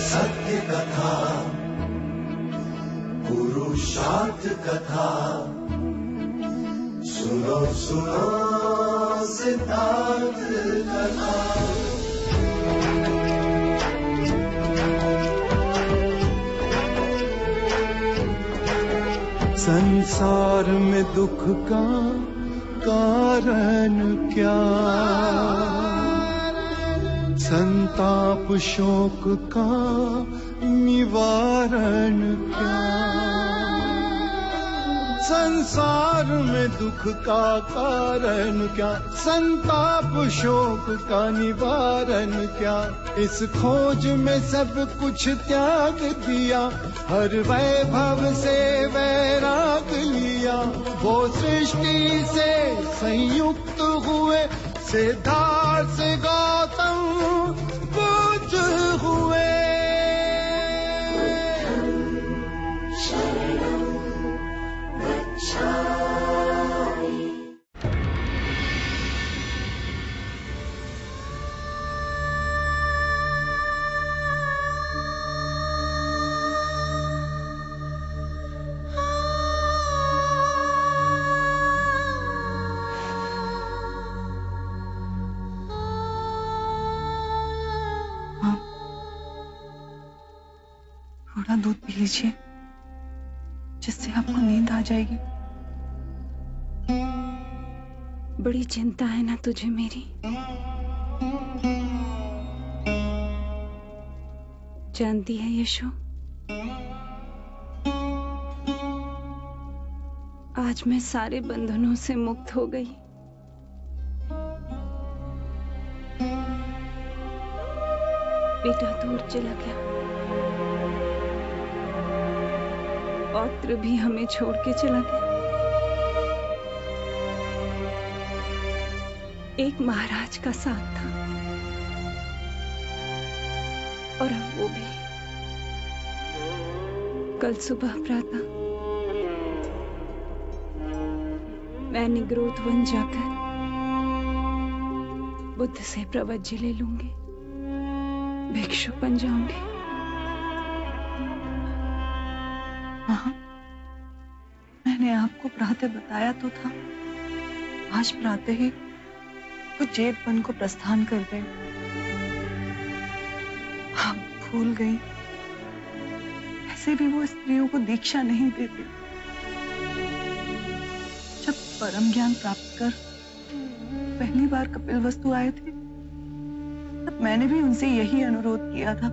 सत्य कथा, पुरुषार्थ कथा, सुनो सुनो सिद्धार्थ कथा। संसार में दुख का कारण क्या, संताप शोक का निवारण क्या। संसार में दुख का कारण क्या, संताप शोक का निवारण क्या। इस खोज में सब कुछ त्याग दिया, हर वैभव से वैराग लिया। वो सृष्टि से संयुक्त हुए, सिद्धार्थ से गौतम बुद्ध हुए। थोड़ा दूध पी लीजिए, जिससे आपको नींद आ जाएगी। बड़ी चिंता है ना तुझे मेरी? जानती है यशो, आज मैं सारे बंधनों से मुक्त हो गई। बेटा दूर चला गया, औत्र भी हमें छोड़ के चला गया। एक महाराज का साथ था, और अब वो भी। कल सुबह प्रातः मैं निग्रोध वन जाकर बुद्ध से प्रवज्य ले लूंगी, भिक्षु बन जाऊंगी। हाँ, मैंने आपको प्रातः बताया तो था। आज प्रातः ही वो जेठ वन को प्रस्थान कर गए। आप भूल गई, ऐसे भी वो स्त्रियों को दीक्षा नहीं देते। जब परम ज्ञान प्राप्त कर पहली बार कपिलवस्तु आए थे, तब मैंने भी उनसे यही अनुरोध किया था।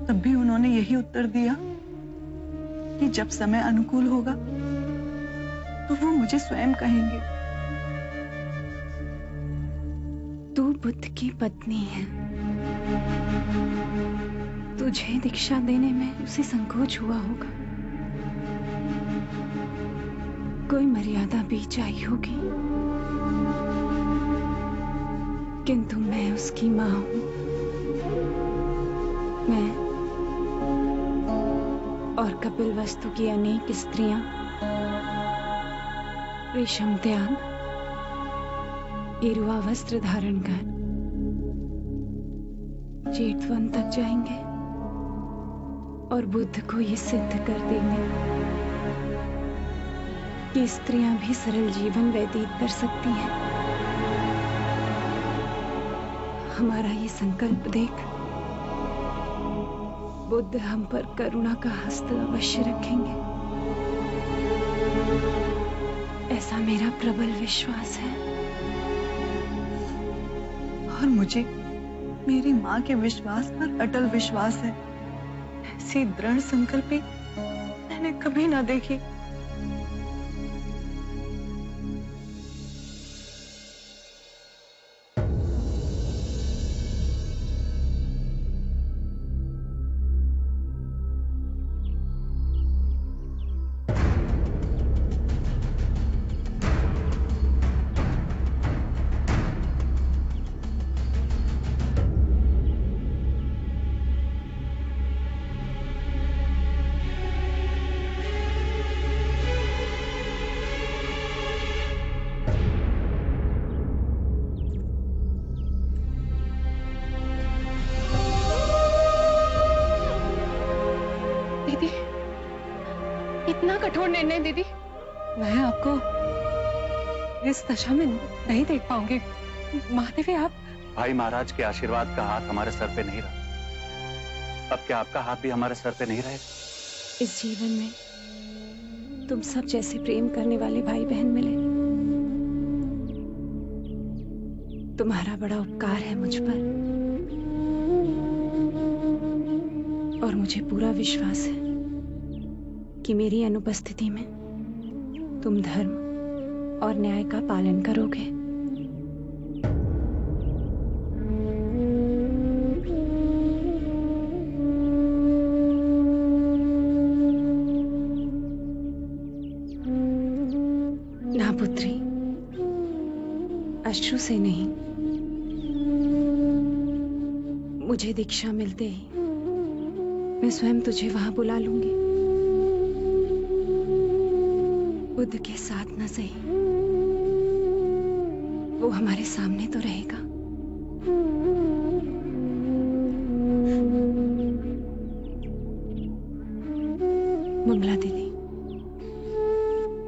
तब भी उन्होंने यही उत्तर दिया कि जब समय अनुकूल होगा तो वो मुझे स्वयं कहेंगे। तू बुद्ध की पत्नी है, तुझे दीक्षा देने में उसे संकोच हुआ होगा। कोई मर्यादा बीच आई होगी, किंतु मैं उसकी मां हूं। मैं और कपिलवस्तु की अनेक स्त्रियां रेशम त्याग, गेरुआ वस्त्र धारण कर जेठवन तक जाएंगे और बुद्ध को ये सिद्ध कर देंगे कि स्त्रियां भी सरल जीवन व्यतीत कर सकती हैं। हमारा ये संकल्प देख बुद्ध हम पर करुणा का हस्त अवश्य रखेंगे, ऐसा मेरा प्रबल विश्वास है। और मुझे मेरी माँ के विश्वास पर अटल विश्वास है। ऐसी दृढ़ संकल्पी मैंने कभी ना देखी। इतना कठोर निर्णय दीदी? मैं आपको इस दशा में नहीं देख पाऊंगी। महादेवी, आप। भाई महाराज के आशीर्वाद का हाथ हमारे सर पे नहीं रहा, अब क्या आपका हाथ भी हमारे सर पे नहीं रहेगा? इस जीवन में तुम सब जैसे प्रेम करने वाले भाई बहन मिले, तुम्हारा बड़ा उपकार है मुझ पर। और मुझे पूरा विश्वास है कि मेरी अनुपस्थिति में तुम धर्म और न्याय का पालन करोगे। ना पुत्री, अश्रु से नहीं, मुझे दीक्षा मिलते ही मैं स्वयं तुझे वहां बुला लूंगी। बुद्ध के साथ न सही, वो हमारे सामने तो रहेगा। मंगला दीदी,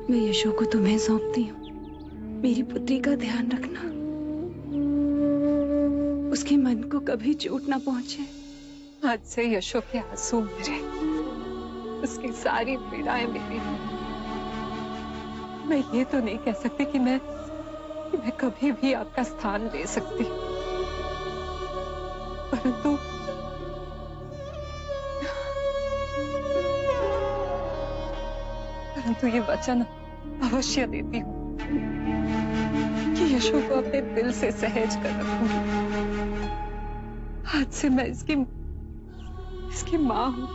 मैं यशो को तुम्हें सौंपती हूँ। मेरी पुत्री का ध्यान रखना, उसके मन को कभी चोट ना पहुंचे। आज से यशो के आंसू मेरे, उसकी सारी पीड़ाएं मेरी। मैं ये तो नहीं कह सकती कि मैं कभी भी आपका स्थान ले सकती, परंतु ये वचन अवश्य देती हूँ कि यशो को अपने दिल से सहेज कर रखूंगी। आज से मैं इसकी माँ हूँ।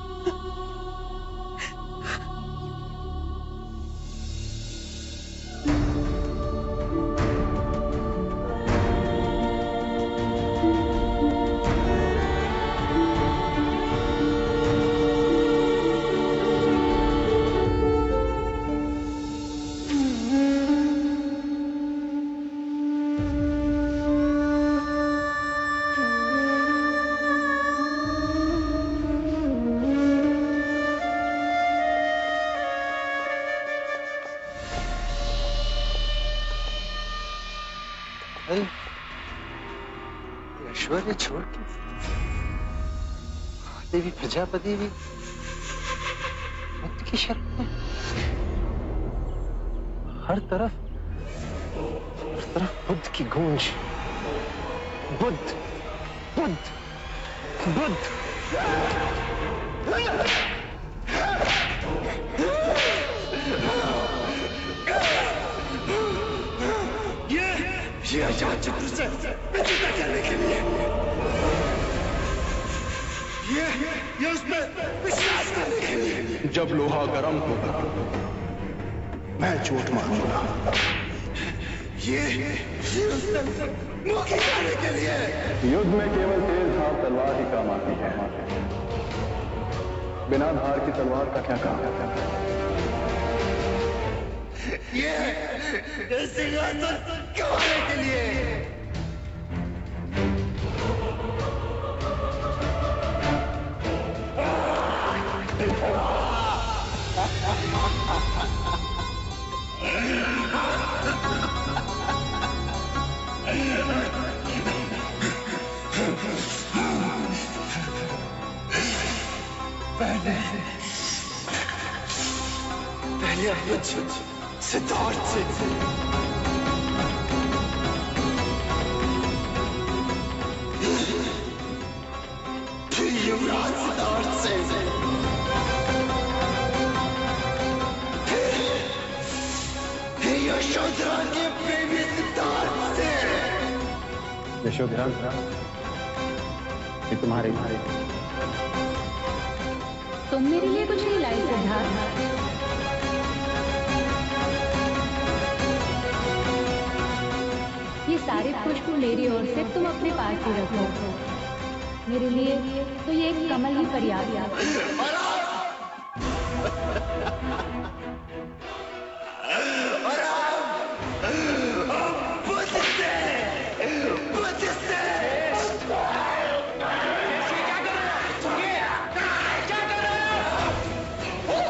ऐश्वर्य छोड़ के देवी प्रजापति भी बुद्ध की शरण में। हर तरफ बुद्ध की गूंज। बुद्ध बुद्ध बुद्ध। ये अजात शत्रु से विजेता करने के लिए, ये उसमें विश्वास करने के लिए। जब लोहा गर्म होगा मैं चोट मारूंगा। ये उससे मुक्ति पाने के लिए। युद्ध में केवल तेज धार तलवार ही काम आती है, बिना धार की तलवार का क्या काम है? ये सिंहासन कमाने के लिए। पहले अपने सिद्धार्थ से, फिर युवराज सिद्धार्थ से, फिर यशोधरा के प्रेमी सिद्धार्थ से। यशोधरा, ये तुम्हारे तुम मेरे लिए कुछ नहीं लाई सिद्धार्थ। ये सारे पुष्प मेरी ओर से तुम अपने पास ही रखो। मेरे लिए तो ये एक कमल ही पर्याप्त है।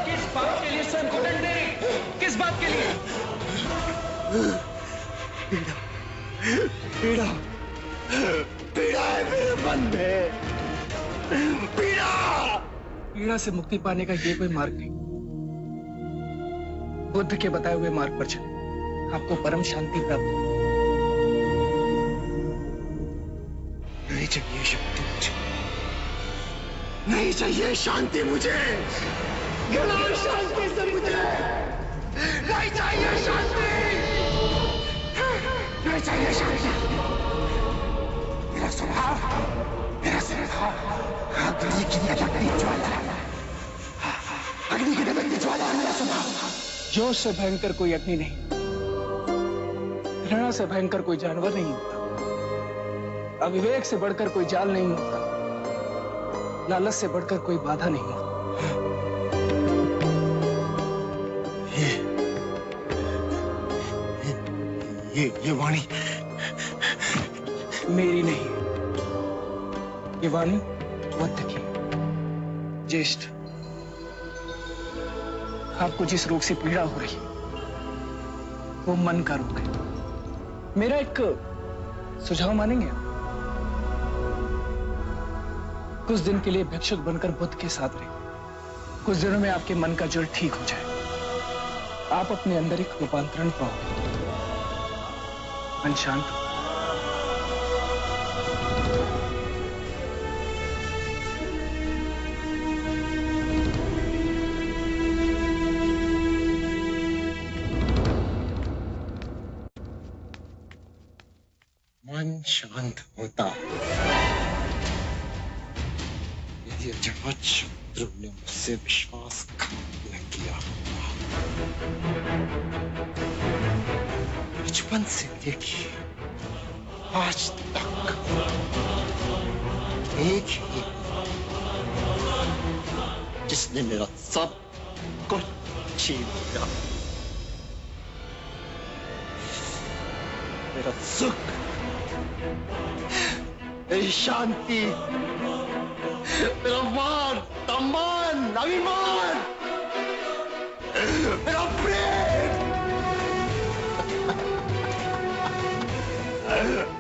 किस बात के लिए किस बात के लिए? पीड़ा पीड़ा पीड़ा है मेरे मन में, पीड़ा। पीड़ा से मुक्ति पाने का ये कोई मार्ग नहीं। बुद्ध के बताए हुए मार्ग पर चले, आपको परम शांति प्राप्त हो। नहीं चाहिए शक्ति मुझे, नहीं चाहिए शांति मुझे, गिलाओ शांति से मुझे, नहीं चाहिए शांति, नहीं चाहिए शांति। मेरा स्वभाव, मेरा स्वभाव अग्नि की दबकती ज्वाला है, अग्नि की दबकती ज्वाला है मेरा स्वभाव। जोश से भयंकर कोई अग्नि नहीं, घृणा से भयंकर कोई जानवर नहीं होता, अविवेक से बढ़कर कोई जाल नहीं होता, लालच से बढ़कर कोई बाधा नहीं होता। ये वाणी मेरी नहीं, ये वाणी बुद्ध की। ज्येष्ठ, आपको जिस रोग से पीड़ा हो रही वो मन का रोग है। मेरा एक सुझाव मानेंगे? कुछ दिन के लिए भिक्षुक बनकर बुद्ध के साथ रहे, कुछ दिनों में आपके मन का जड़ ठीक हो जाए, आप अपने अंदर एक रूपांतरण पाओगे, मन शांत हो। मन शांत होता यदि अजात शत्रु ने मुझसे विश्वासघात न किया होता। बचपन से लेके आज तक एक ही जिसने मेरा सब कुछ छीन लिया, मेरा सुख, मेरी शांति, मेरा मान, सम्मान, अभिमान, मेरा प्रेम,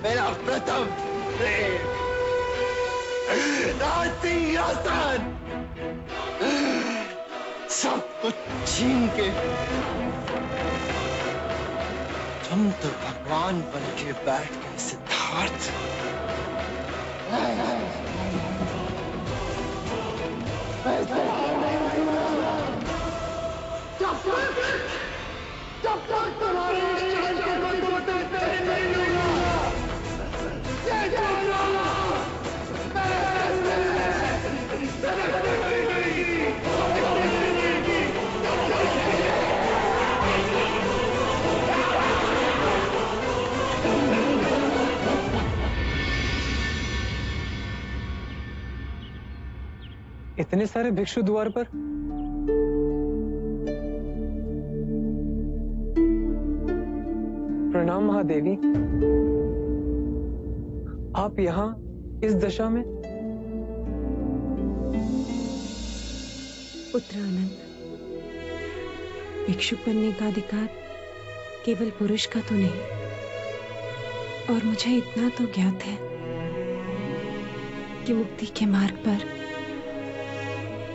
मेरा प्रथम प्रेम, सिंहासन, सब कुछ छीन के तुम तो भगवान बन के बैठ गए सिद्धार्थ। जब तक तुम्हारे शांति को देखते नहीं होगा, ये जाना इतने सारे भिक्षु द्वार पर? प्रणाम महादेवी, आप यहाँ इस दशा में? पुत्र आनंद, भिक्षुक बनने का अधिकार केवल पुरुष का तो नहीं, और मुझे इतना तो ज्ञात है कि मुक्ति के मार्ग पर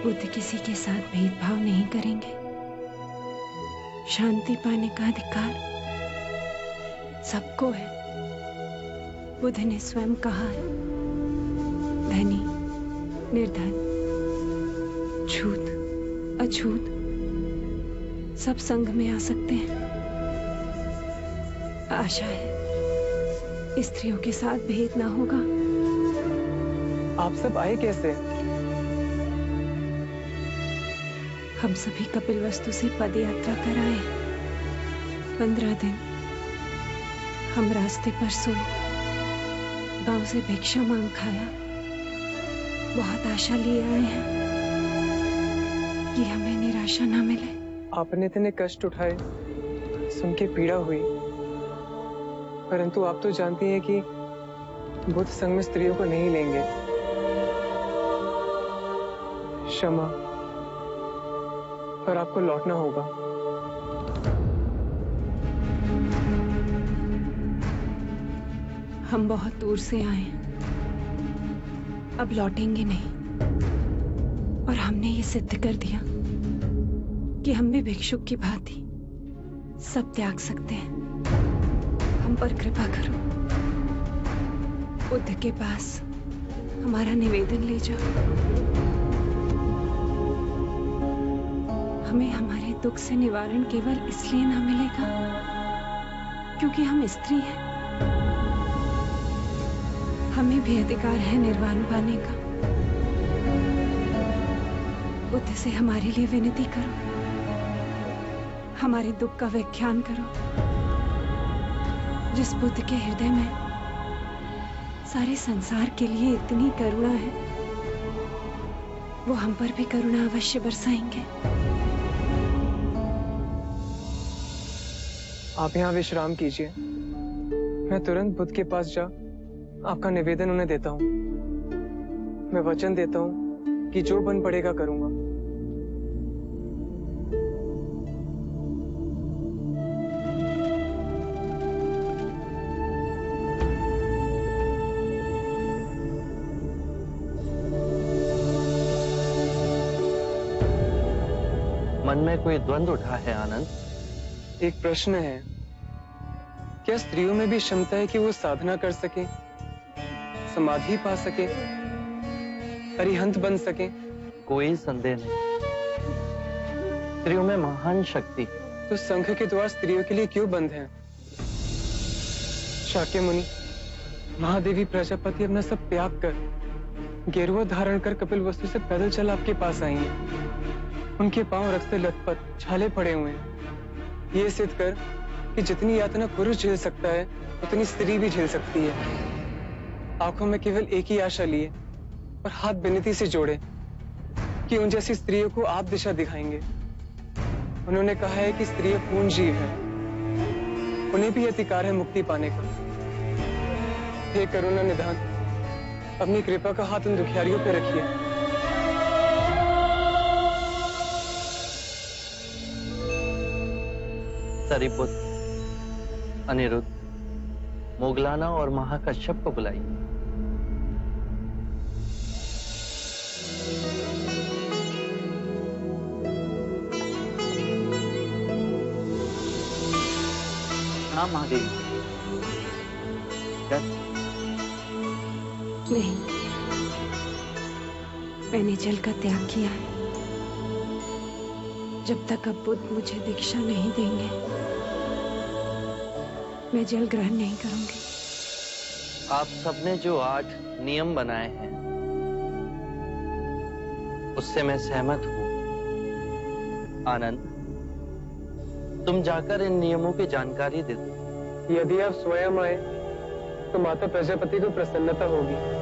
बुद्ध किसी के साथ भेदभाव नहीं करेंगे। शांति पाने का अधिकार सबको है। बुद्ध ने स्वयं कहा है, धनी, निर्धन, छूत, अछूत सब संग में आ सकते हैं। आशा है स्त्रियों के साथ भेद ना होगा। आप सब आए कैसे? हम सभी कपिलवस्तु से पद यात्रा कर आए। 15 दिन हम रास्ते पर सोए, गांव से भिक्षा मांग खाया। बहुत आशा लिए आए हैं कि हमें निराशा ना मिले। आपने इतने कष्ट उठाए, सुन के पीड़ा हुई, परंतु आप तो जानती हैं कि बुद्ध संग में स्त्रियों को नहीं लेंगे। क्षमा, पर आपको लौटना होगा। हम बहुत दूर से आए हैं, अब लौटेंगे नहीं। और हमने ये सिद्ध कर दिया कि हम भी भिक्षुक की भांति सब त्याग सकते हैं। हम पर कृपा करो, बुद्ध के पास हमारा निवेदन ले जाओ। हमें हमारे दुख से निवारण केवल इसलिए ना मिलेगा क्योंकि हम स्त्री हैं। हमें भी अधिकार है निर्वाण पाने का। बुद्ध से हमारे लिए विनती करो, हमारे दुख का व्याख्यान करो। जिस बुद्ध के हृदय में सारे संसार के लिए इतनी करुणा है, वो हम पर भी करुणा अवश्य बरसाएंगे। आप यहाँ विश्राम कीजिए, मैं तुरंत बुद्ध के पास जा आपका निवेदन उन्हें देता हूँ। मैं वचन देता हूँ कि जो बन पड़ेगा करूंगा। मन में कोई द्वंद्व उठा है आनंद? एक प्रश्न है, क्या स्त्रियों में भी क्षमता है कि वो साधना कर सके, समाधि पा सके, अरिहंत बन सके? कोई संदेह नहीं, स्त्रियों में महान शक्ति। तो संघ के द्वार स्त्रियों के लिए क्यों बंद हैं? शाक्य मुनि, महादेवी प्रजापति अपना सब त्याग कर, गेरुआ धारण कर कपिल वस्तु से पैदल चल आपके पास आई हैं। उनके पांव रक्त से लथपथ, छाले पड़े हुए हैं। ये सिद्ध कर कि जितनी यातना पुरुष झेल सकता है, उतनी स्त्री भी झेल सकती है। आंखों में केवल एक ही आशा लिए और हाथ विनती से जोड़े कि उन जैसी स्त्रियों को आप दिशा दिखाएंगे। उन्होंने कहा है कि स्त्रियां पूर्ण जीव है, उन्हें भी अधिकार है मुक्ति पाने का। हे करुणा निधान, अपनी कृपा का हाथ उन दुखियारियों पर रखिए। सरिपुत्र, अनिरुद्ध, मोगलाना और महाकश्यप को बुलाइए। हाँ महादेवी। नहीं, मैंने जल का त्याग किया है। जब तक अब बुद्ध मुझे दीक्षा नहीं देंगे, मैं जल ग्रहण नहीं करूंगी। आप सबने जो 8 नियम बनाए हैं, उससे मैं सहमत हूं। आनंद, तुम जाकर इन नियमों की जानकारी दे दो। यदि आप स्वयं आए तो माता प्रजापति को प्रसन्नता होगी।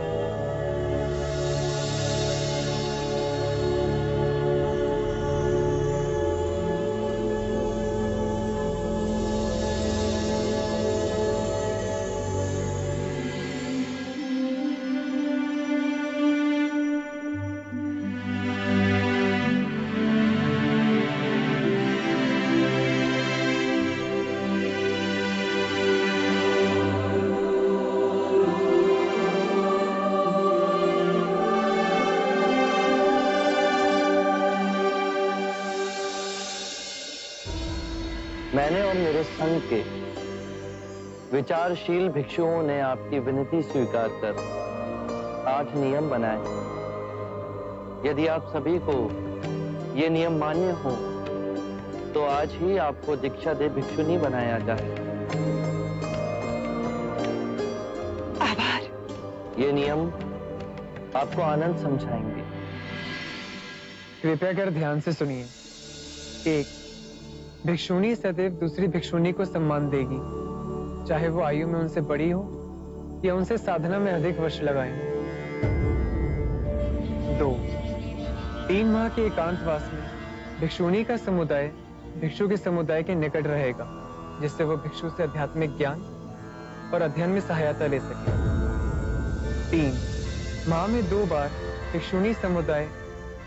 मैंने और मेरे संघ के विचारशील भिक्षुओं ने आपकी विनती स्वीकार कर 8 नियम बनाए। यदि आप सभी को ये नियम मान्य हो तो आज ही आपको दीक्षा दे भिक्षुनी बनाया जाए। आभार। ये नियम आपको आनंद समझाएंगे। कृपया कर ध्यान से सुनिए। 1, भिक्षुणी सदैव दूसरी भिक्षुणी को सम्मान देगी, चाहे वो आयु में उनसे बड़ी हो या उनसे साधना में अधिक वर्ष लगाए। 2, 3 माह के एकांतवास में भिक्षुणी का समुदाय भिक्षु के समुदाय के निकट रहेगा, जिससे वो भिक्षु से आध्यात्मिक ज्ञान और अध्ययन में सहायता ले सके। 3, माह में 2 बार भिक्षुणी समुदाय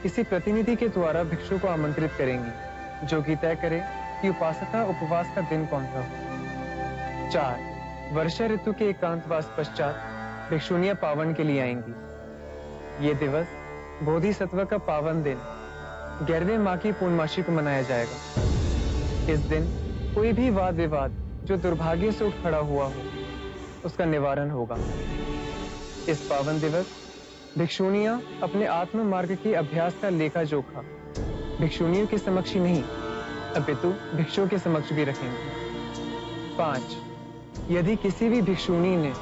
किसी प्रतिनिधि के द्वारा भिक्षु को आमंत्रित करेंगी, जो कि तय करे कि उपासना उपवास का दिन कौन सा हो। 4, वर्षा ऋतु के एकांतवास पश्चात भिक्षुनियां पावन के लिए आएंगी। ये दिवस बोधिसत्व का पावन दिन 11वें माह की पूर्णमासी को मनाया जाएगा। इस दिन कोई भी वाद विवाद जो दुर्भाग्य से उठ खड़ा हुआ हो, उसका निवारण होगा। इस पावन दिवस भिक्षुनियां अपने आत्म मार्ग के अभ्यास का लेखा जोखा भिक्षुनियों के समक्ष ही नहीं, अपितु भिक्षुओं के समक्ष भी रखेंगे। 5. यदि किसी भी भिक्षुनी ने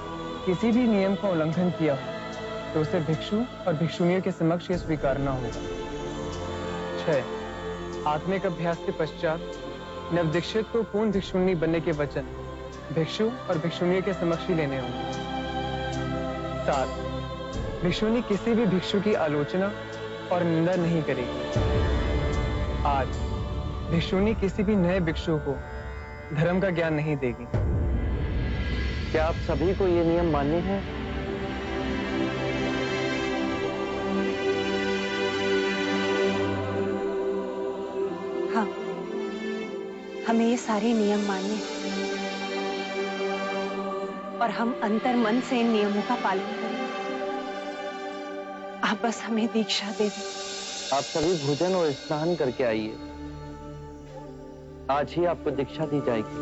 किसी भी नियम का उल्लंघन किया हो तो उसे भिक्षु और भिक्षुनियों के समक्ष यह स्वीकारना होगा। 6. आत्मिक अभ्यास के पश्चात नवदीक्षित को पूर्ण भिक्षुनी बनने के वचन भिक्षु और भिक्षुनियों के समक्ष ही लेने होंगे। 7. भिक्षुनी किसी भी भिक्षु की आलोचना और निंदा नहीं करेगी। 8. भिक्षुनी किसी भी नए भिक्षु को धर्म का ज्ञान नहीं देगी। क्या आप सभी को ये नियम मान्य है? हाँ, हमें ये सारे नियम मान्य हैं और हम अंतर मन से इन नियमों का पालन करेंगे। आप बस हमें दीक्षा दे दें। आप सभी भोजन और स्नान करके आइए। आज ही आपको दीक्षा दी जाएगी।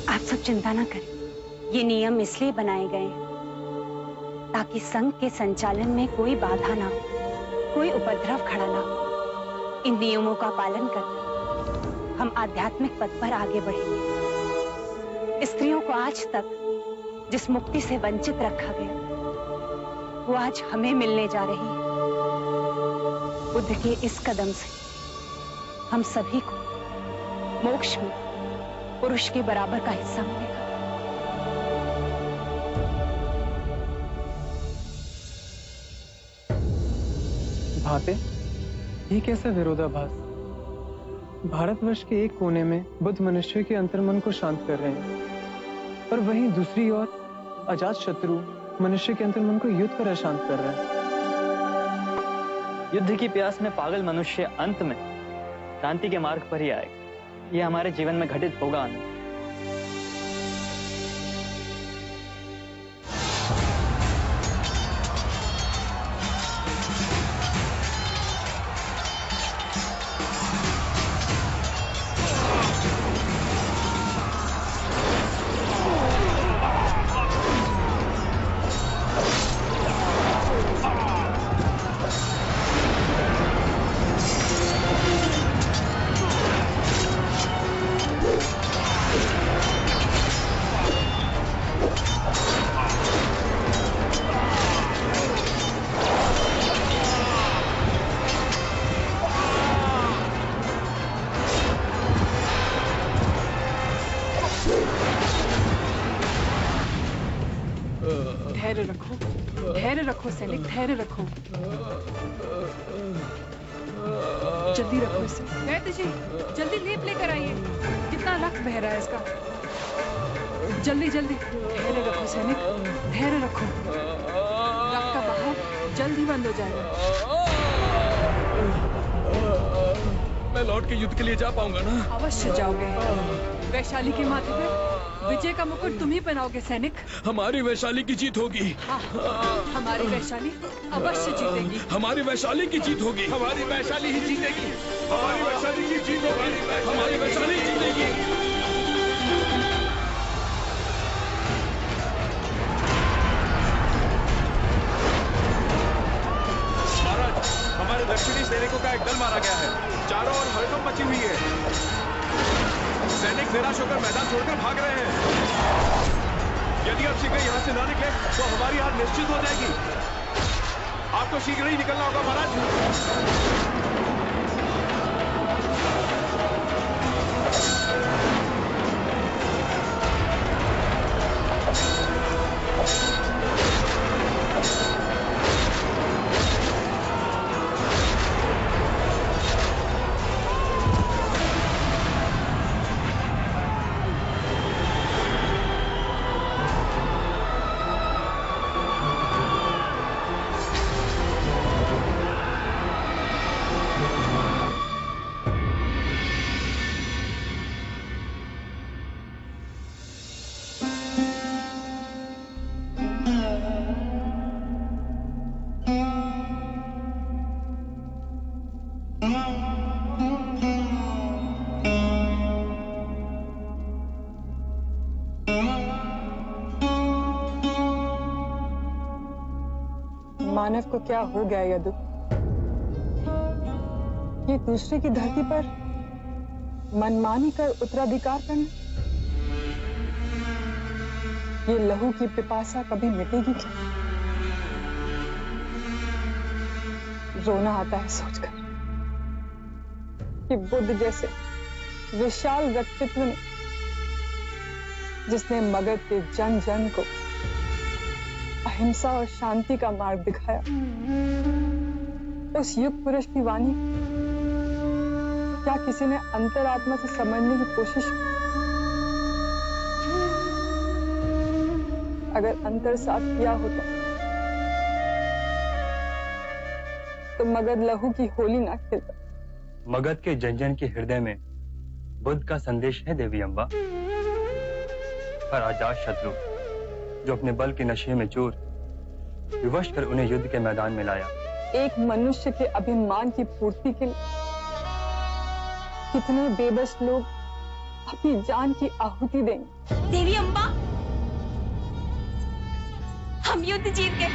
आप सब चिंता ना करें। ये नियम इसलिए बनाए गए हैं ताकि संघ के संचालन में कोई बाधा ना हो, कोई उपद्रव खड़ा ना हो। इन नियमों का पालन करके हम आध्यात्मिक पथ पर आगे बढ़ेंगे। स्त्रियों को आज तक जिस मुक्ति से वंचित रखा गया, वो आज हमें मिलने जा रही है। बुद्ध के इस कदम से हम सभी को मोक्ष में पुरुष के बराबर का हिस्सा मिलेगा। भाते, ये कैसा विरोधाभास? भारतवर्ष के एक कोने में बुद्ध मनुष्य के अंतर्मन को शांत कर रहे हैं और वहीं दूसरी ओर अजात शत्रु मनुष्य के अंतर्मन को युद्ध कर अशांत कर रहा है। युद्ध की प्यास में पागल मनुष्य अंत में शांति के मार्ग पर ही आएगा। यह हमारे जीवन में घटित होगा। धैर्य रखो सैनिक, धैर्य रखो। जल्दी रखो इसे। वैद्य जी, जल्दी लेप लेकर आइए। कितना रक्त बह रहा है इसका। जल्दी जल्दी। धैर्य रखो सैनिक, धैर्य रखो। रक्त का बहाव जल्द ही बंद हो जाएगा। मैं लौट के युद्ध के लिए जा पाऊंगा ना? अवश्य जाओगे। वैशाली के माथे पर विजय का मुकुट तुम ही पहनाओगे सैनिक। हमारी वैशाली की जीत होगी। हाँ, हमारी वैशाली अवश्य जीतेगी। हमारी वैशाली की जीत होगी। हमारी वैशाली ही जीतेगी। हमारी वैशाली की जीत होगी। हमारी वैशाली जीतेगी। महाराज, हमारे दक्षिणी सैनिकों का एक दल मारा गया है। चारों ओर हड़कंप मची हुई है। सैनिक निराश होकर मैदान छोड़कर भाग रहे हैं। यदि आप शीघ्र यहाँ से ना निकले तो हमारी हार निश्चित हो जाएगी। आपको शीघ्र ही निकलना होगा महाराज। मानव को क्या हो गया यदु? ये दूसरे की धरती पर मनमानी कर उत्तराधिकार करना, ये लहू की पिपासा कभी मिटेगी क्या? रोना आता है सोचकर कि बुद्ध जैसे विशाल व्यक्तित्व ने, जिसने मगध के जन जन को अहिंसा और शांति का मार्ग दिखाया, उस युग पुरुष की वाणी क्या किसी ने अंतरात्मा से समझने की कोशिश की? अगर अंतर साथ किया होता तो मगध लहू की होली ना खेलता। मगध के जन जन के हृदय में बुद्ध का संदेश है देवी अम्बा। पर आजाद शत्रु जो अपने बल के नशे में चूर विवश कर उन्हें युद्ध के मैदान में लाया। एक मनुष्य के अभिमान की पूर्ति के लिए कितने बेबस लोग अपनी जान की आहुति देंगे। देवी अम्बा, हम युद्ध जीत गए।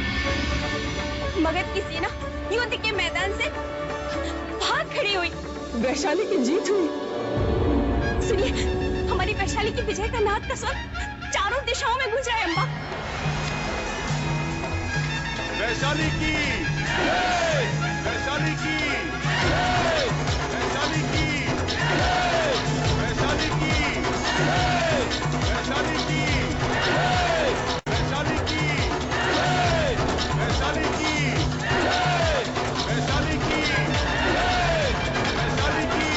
मगध की सेना युद्ध के मैदान से भाग खड़ी हुई। वैशाली की जीत हुई। सुनिए, हमारी वैशाली की विजय का नाद का स्वर चारों दिशाओं में गूंज रहा है। अम्बा, वैशाली की, वैशाली की, वैशाली की, वैशाली की, वैशाली की, वैशाली की, वैशाली की, वैशाली की, वैशाली की,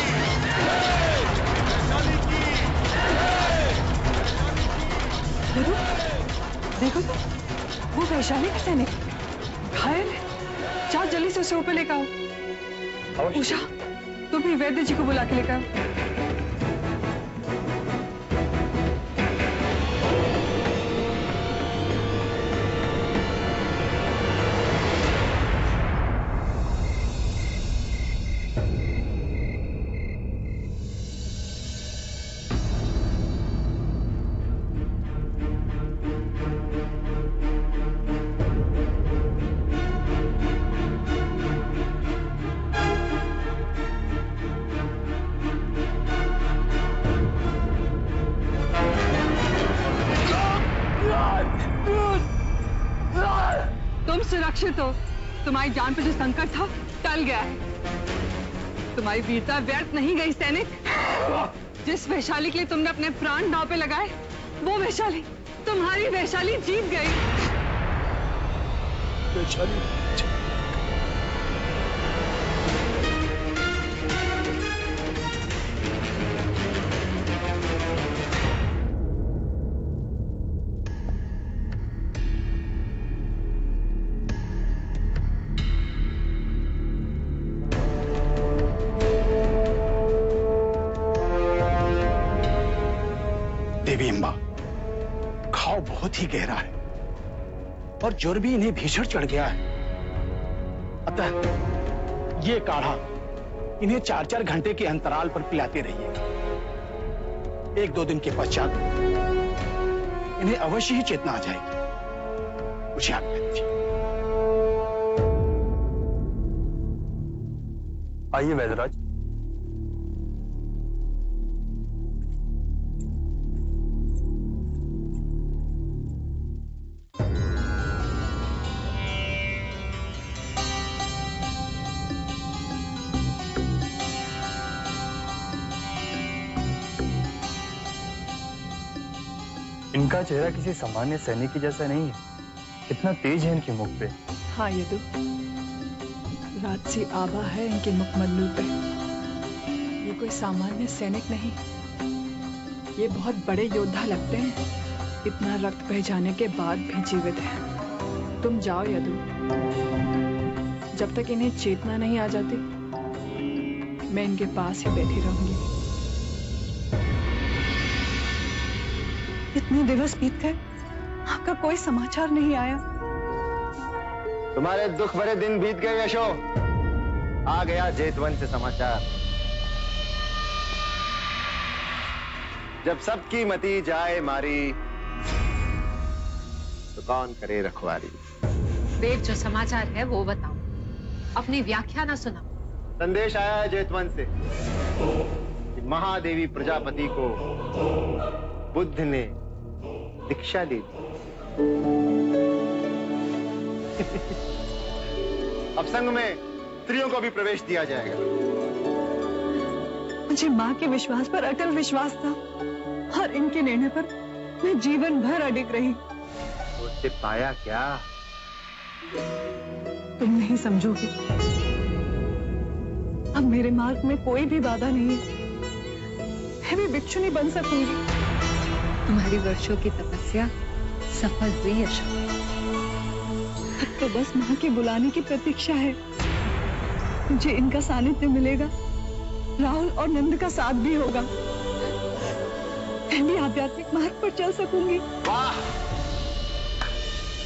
वैशाली की। देखो तो, वो वैशाली का सैनिक घायल है। जाओ जल्दी से उसे ऊपर लेकर आओ। उषा, तुम भी वैद्य जी को बुला के लेकर आओ। तुम सुरक्षित हो। तुम्हारी जान पे जो संकट था टल गया है। तुम्हारी वीरता व्यर्थ नहीं गई सैनिक। जिस वैशाली के लिए तुमने अपने प्राण दांव पे लगाए, वो वैशाली, तुम्हारी वैशाली जीत गई। वैशाली देवी अम्बा, घाव बहुत ही गहरा है और ज्वर भी इन्हें भीषण चढ़ गया है। अतः ये काढ़ा इन्हें 4-4 घंटे के अंतराल पर पिलाते रहिएगा। 1-2 दिन के पश्चात इन्हें अवश्य ही चेतना आ जाएगी। मुझे आज्ञा दीजिए। आइए वैद्यराज। इनका चेहरा किसी सामान्य सैनिक जैसा नहीं है। कितना तेज है इनके मुख पे। हाँ यदु, राजसी आभा है इनके मुखमंडल पे। ये कोई सामान्य सैनिक नहीं, ये बहुत बड़े योद्धा लगते हैं। इतना रक्त बह जाने के बाद भी जीवित है। तुम जाओ यदु, जब तक इन्हें चेतना नहीं आ जाती मैं इनके पास ही बैठी रहूंगी। इतने दिवस बीत गए, आपका कोई समाचार नहीं आया। तुम्हारे दुख भरे दिन बीत गए यशो। आ गया जेतवन से समाचार। जब सबकी मती जाए मारी तो कौन करे रखवारी। वेद जो समाचार है वो बताओ, अपनी व्याख्या ना सुनाओ। संदेश आया है जेतवन से कि महादेवी प्रजापति को बुद्ध ने दीक्षा दे दी। अब संघ में स्त्रियों को भी प्रवेश दिया जाएगा। मुझे माँ के विश्वास पर अटल विश्वास था और इनके निर्णय पर मैं जीवन भर अडिग रही। उससे पाया क्या? तुम नहीं समझोगे। अब मेरे मार्ग में कोई भी बाधा नहीं है। मैं भी भिक्षुनी बन सकूंगी। तुम्हारी वर्षों की तपस्या सफल हुई अशोक। अब तो बस माँ के बुलाने की प्रतीक्षा है। मुझे इनका सानिध्य मिलेगा, राहुल और नंद का साथ भी होगा। मैं भी आध्यात्मिक मार्ग पर चल सकूंगी। वाह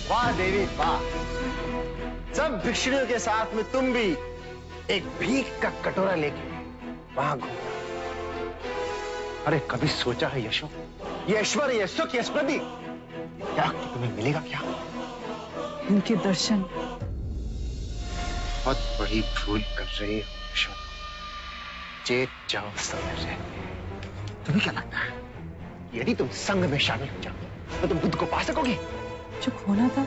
वाह देवी वाह! सब भिक्षुणियों के साथ में तुम भी एक भीख का कटोरा लेके वहां घूमना। अरे कभी सोचा है यशो, ये ऐश्वर्य, ये सुख, ये स्मृति क्या तुम्हें मिलेगा क्या? इनके दर्शन। बहुत बड़ी भूल कर रही हो यशो। चेत जाओ समझ। तुम्हें क्या लगता है यदि तुम संघ में शामिल हो जाओ तो तुम बुद्ध को पा सकोगे? जो खोना था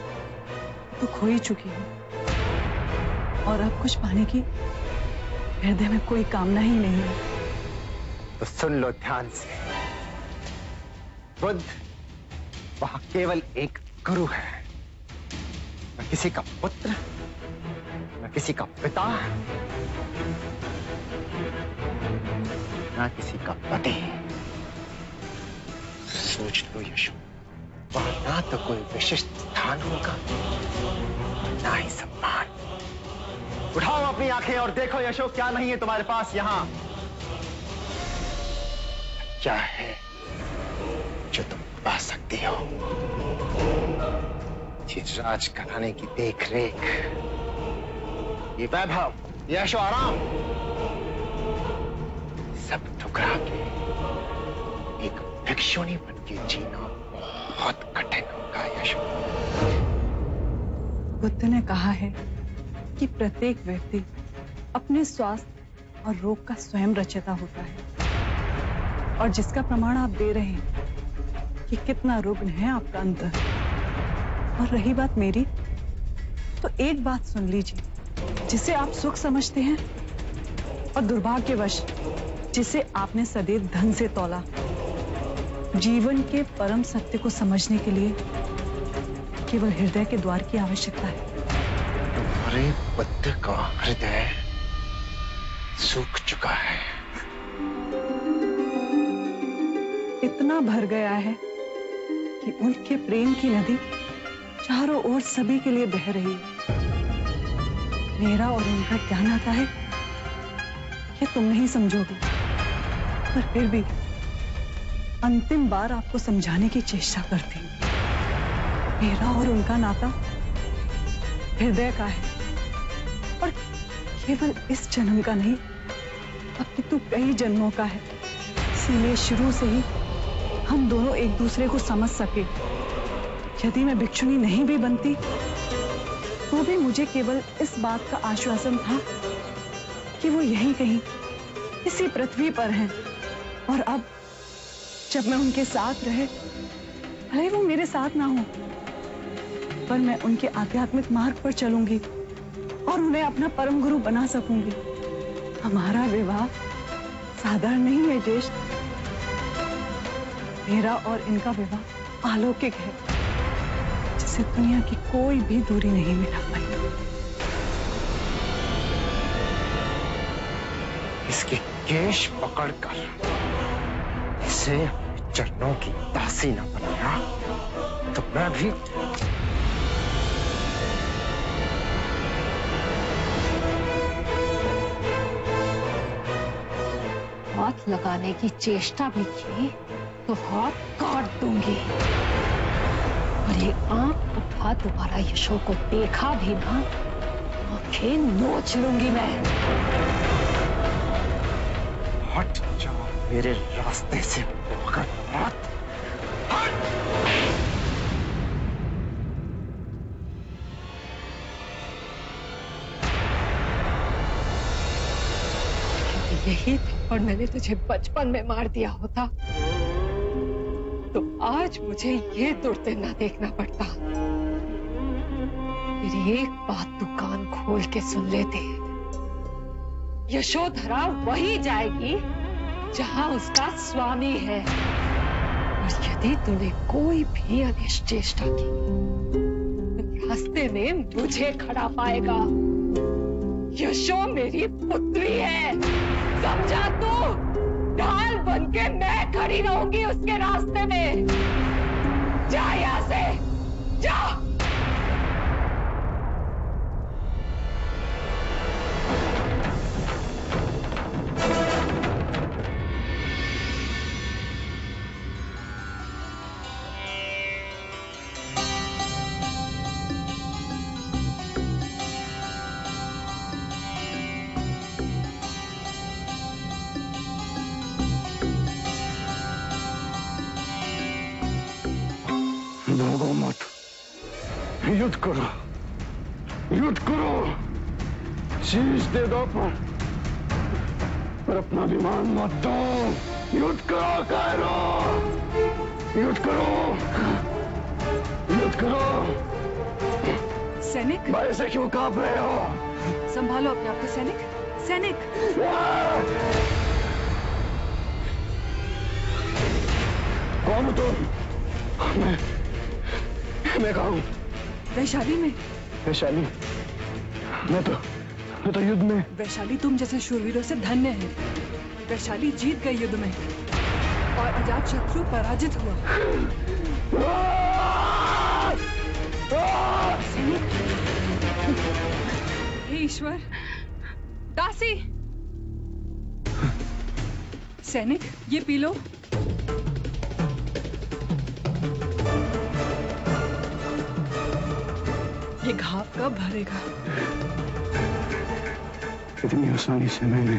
तो खो ही चुकी हूँ, और अब कुछ पाने की हृदय में कोई कामना ही नहीं है। तो सुन लो ध्यान से, बुद्ध वहां केवल एक गुरु है, न किसी का पुत्र, न किसी का पिता, न किसी का पति। सोच लो यशो, वहां ना तो कोई विशिष्ट स्थान होगा, ना ही सम्मान। उठाओ अपनी आंखें और देखो यशो, क्या नहीं है तुम्हारे पास यहाँ? क्या है जो तुम पा सकती हो? ये राज घराने की देख रेख, ये वैभव, ये ऐशो आराम, सब ठुकरा के एक भिक्षुणी बन के जीना बहुत कठिन होगा यशो। बुद्ध ने कहा है कि प्रत्येक व्यक्ति अपने स्वास्थ्य और रोग का स्वयं रचयिता होता है, और जिसका प्रमाण आप दे रहे हैं कि कितना रुग्ण है आपका अंतर। और रही बात मेरी, तो एक बात सुन लीजिए, जिसे आप सुख समझते हैं और दुर्भाग्यवश जिसे आपने सदैव धन से तौला, जीवन के परम सत्य को समझने के लिए केवल हृदय के द्वार की आवश्यकता है। तुम्हारे बुद्ध का हृदय सूख चुका है, इतना भर गया है कि उनके प्रेम की नदी चारों ओर सभी के लिए बह रही है। मेरा और उनका क्या नाता है ये तुम नहीं समझोगे, पर फिर भी अंतिम बार आपको समझाने की चेष्टा करती हूँ। मेरा और उनका नाता हृदय का है, और केवल इस जन्म का नहीं, अपितु कई जन्मों का है। इसीलिए शुरू से ही हम दोनों एक दूसरे को समझ सके। यदि मैं भिक्षुणी नहीं भी बनती तो भी मुझे केवल इस बात का आश्वासन था कि वो यहीं कहीं इसी पृथ्वी पर हैं, और अब जब मैं उनके साथ रहे, भले वो मेरे साथ ना हो, पर मैं उनके आध्यात्मिक मार्ग पर चलूंगी और उन्हें अपना परम गुरु बना सकूंगी। हमारा विवाह साधारण नहीं है ज्येष्ठ, मेरा और इनका विवाह अलौकिक है, जिसे दुनिया की कोई भी दूरी नहीं मिटा पाई। इसके केश पकड़कर इसे चरणों की दासी न बनाया तो मैं भी हाथ लगाने की चेष्टा भी की तो हाथ काट दूंगी, और ये आंख उठा दोबारा यशो को देखा भी ना, आंखें नोच लूंगी मैं। हट जाओ मेरे रास्ते से, मत यही थप्पड़ मैंने तुझे बचपन में मार दिया होता तो आज मुझे ये दुर्ते ना देखना पड़ता। मेरी एक बात तू कान खोल के सुन लेते, यशोधरा वही जाएगी जहां उसका स्वामी है, और यदि तूने कोई भी अनिष्ट चेष्टा की तो रास्ते में मुझे खड़ा पाएगा। यशो मेरी पुत्री है, समझा तू? ढाल बन के मैं खड़ी रहूंगी उसके रास्ते में। जा यहां से, जा। भागो मत, युद्ध करो, युद्ध करो, शीश दे दो पर अपना विमान मत दो। युद्ध करो कायरो, युद्ध करो, युद्ध करो। सैनिक, भाई से क्यों कांप रहे हो? संभालो अपने आप को सैनिक, सैनिक। कौन हो तुम? मैं कहा हूँ? वैशाली में। वैशाली? मैं तो युद्ध में। वैशाली तुम जैसे शूरवीरों से धन्य है। वैशाली जीत गई युद्ध में और अजात शत्रु पराजित हुआ। हे ईश्वर, दासी। सैनिक, ये पी लो। ये घाव कब भरेगा? इतनी आसानी से मैंने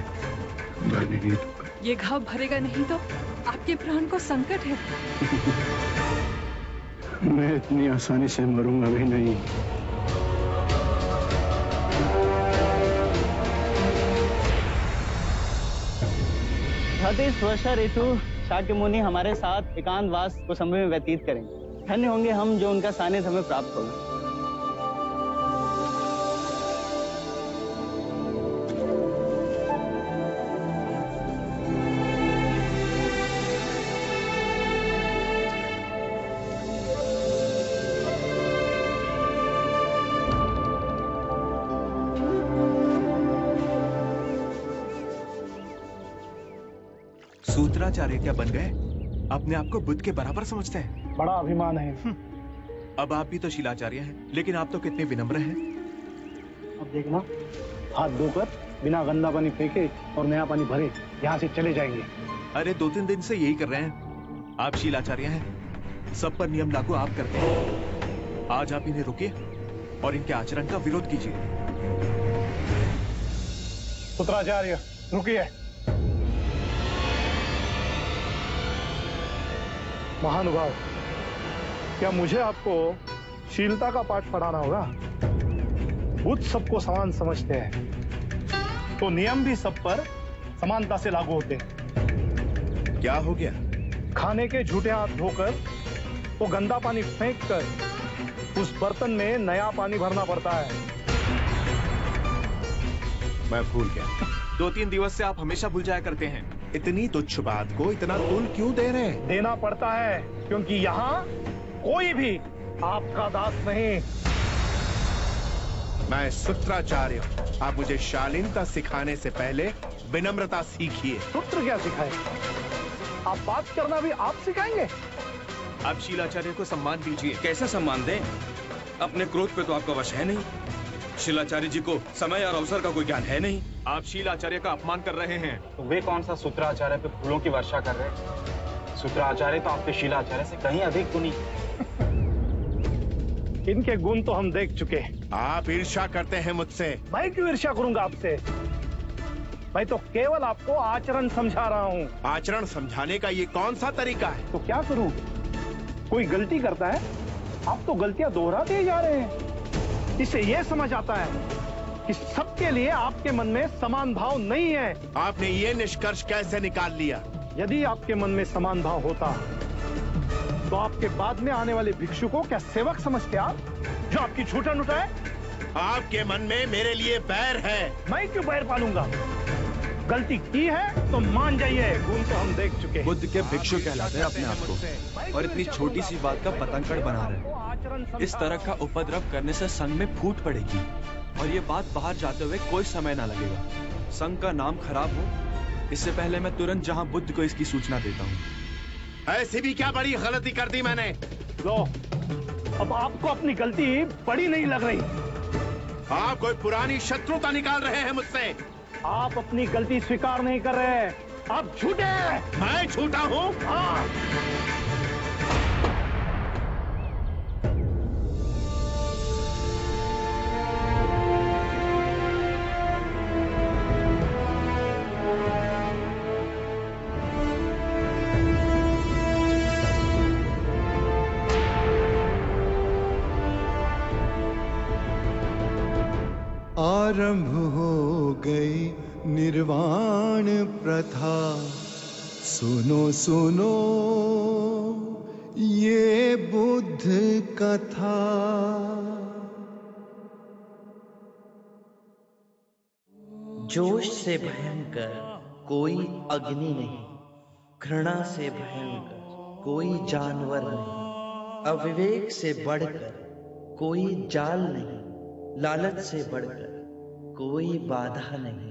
भरने नहीं दूंगा। ये घाव भरेगा नहीं तो आपके प्राण को संकट है। मैं इतनी आसानी से मरूंगा भी नहीं। इस वर्षा ऋतु शाक्य मुनि हमारे साथ एकांतवास को समय में व्यतीत करेंगे। धन्य होंगे हम जो उनका सानिध्य हमें प्राप्त होगा। सूत्राचार्य क्या बन गए? अपने आप को बुद्ध के बराबर समझते हैं। बड़ा अभिमान है। अब आप भी तो शिलाचार्य हैं, लेकिन आप तो कितने विनम्र हैं। अब देखना, हाथ धोकर बिना गंदा पानी फेंके और नया पानी भरे यहाँ से चले जाएंगे। अरे 2-3 दिन से यही कर रहे हैं। आप शिलाचार्य हैं, सब पर नियम लागू आप करते हैं। आज आप इन्हें रोकिए और इनके आचरण का विरोध कीजिए। सूत्राचार्य रुकिए। महानुभाव, क्या मुझे आपको शीलता का पाठ पढ़ाना होगा? बुद्ध सबको समान समझते हैं तो नियम भी सब पर समानता से लागू होते हैं। क्या हो गया? खाने के झूठे हाथ धोकर वो गंदा पानी फेंककर उस बर्तन में नया पानी भरना पड़ता है। मैं भूल गया। 2-3 दिवस से आप हमेशा भूल जाया करते हैं। इतनी तुच्छ बात को इतना तूल क्यों दे रहे हैं? देना पड़ता है क्योंकि यहाँ कोई भी आपका दास नहीं। मैं सूत्राचार्य हूँ। आप मुझे शालीनता सिखाने से पहले विनम्रता सीखिए। सूत्र क्या सिखाए? आप बात करना भी आप सिखाएंगे? आप शिलाचार्य को सम्मान दीजिए। कैसे सम्मान दें? अपने क्रोध पे तो आपका वश है नहीं। शिलाचार्य जी को समय और अवसर का कोई ज्ञान है नहीं। आप शिलाचार्य का अपमान कर रहे हैं। तो वे कौन सा सूत्राचार्य पे फूलों की वर्षा कर रहे हैं? सूत्राचार्य तो आपके शिलाचार्य से कहीं अधिक गुणी। इनके गुण तो हम देख चुके। आप ईर्ष्या करते हैं मुझसे। मैं क्यों ईर्ष्या करूंगा आपसे? मैं तो केवल आपको आचरण समझा रहा हूँ। आचरण समझाने का ये कौन सा तरीका है? तो क्या करूँ? कोई गलती करता है, आप तो गलतियां दोहराते ही जा रहे हैं। इससे यह समझ आता है कि सबके लिए आपके मन में समान भाव नहीं है। आपने ये निष्कर्ष कैसे निकाल लिया? यदि आपके मन में समान भाव होता तो आपके बाद में आने वाले भिक्षु को क्या सेवक समझते आप, जो आपकी छूटन उठाए? आपके मन में मेरे लिए बैर है। मैं क्यों बैर पालूंगा? गलती की है तो मान जाइए, खून तो हम देख चुके हैं। बुद्ध के भिक्षु कहलाते हैं अपने आप को, और इतनी छोटी सी बात का पतंगड़ बना रहे। इस तरह का उपद्रव करने से संघ में फूट पड़ेगी, और ये बात बाहर जाते हुए कोई समय ना लगेगा। संघ का नाम खराब हो, इससे पहले मैं तुरंत जहां बुद्ध को इसकी सूचना देता हूँ। ऐसी भी क्या बड़ी गलती कर दी मैंने? लो, अब आपको अपनी गलती बड़ी नहीं लग रही। आप कोई पुरानी शत्रुता निकाल रहे हैं मुझसे। आप अपनी गलती स्वीकार नहीं कर रहे, आप झूठे हैं। मैं झूठा हूँ? हाँ। आरंभ हो गई निर्वाण प्रथा, सुनो सुनो ये बुद्ध कथा। जोश से भयंकर कोई अग्नि नहीं, घृणा से भयंकर कोई जानवर नहीं, अविवेक से बढ़कर कोई जाल नहीं, लालच से बढ़कर कोई बाधा नहीं।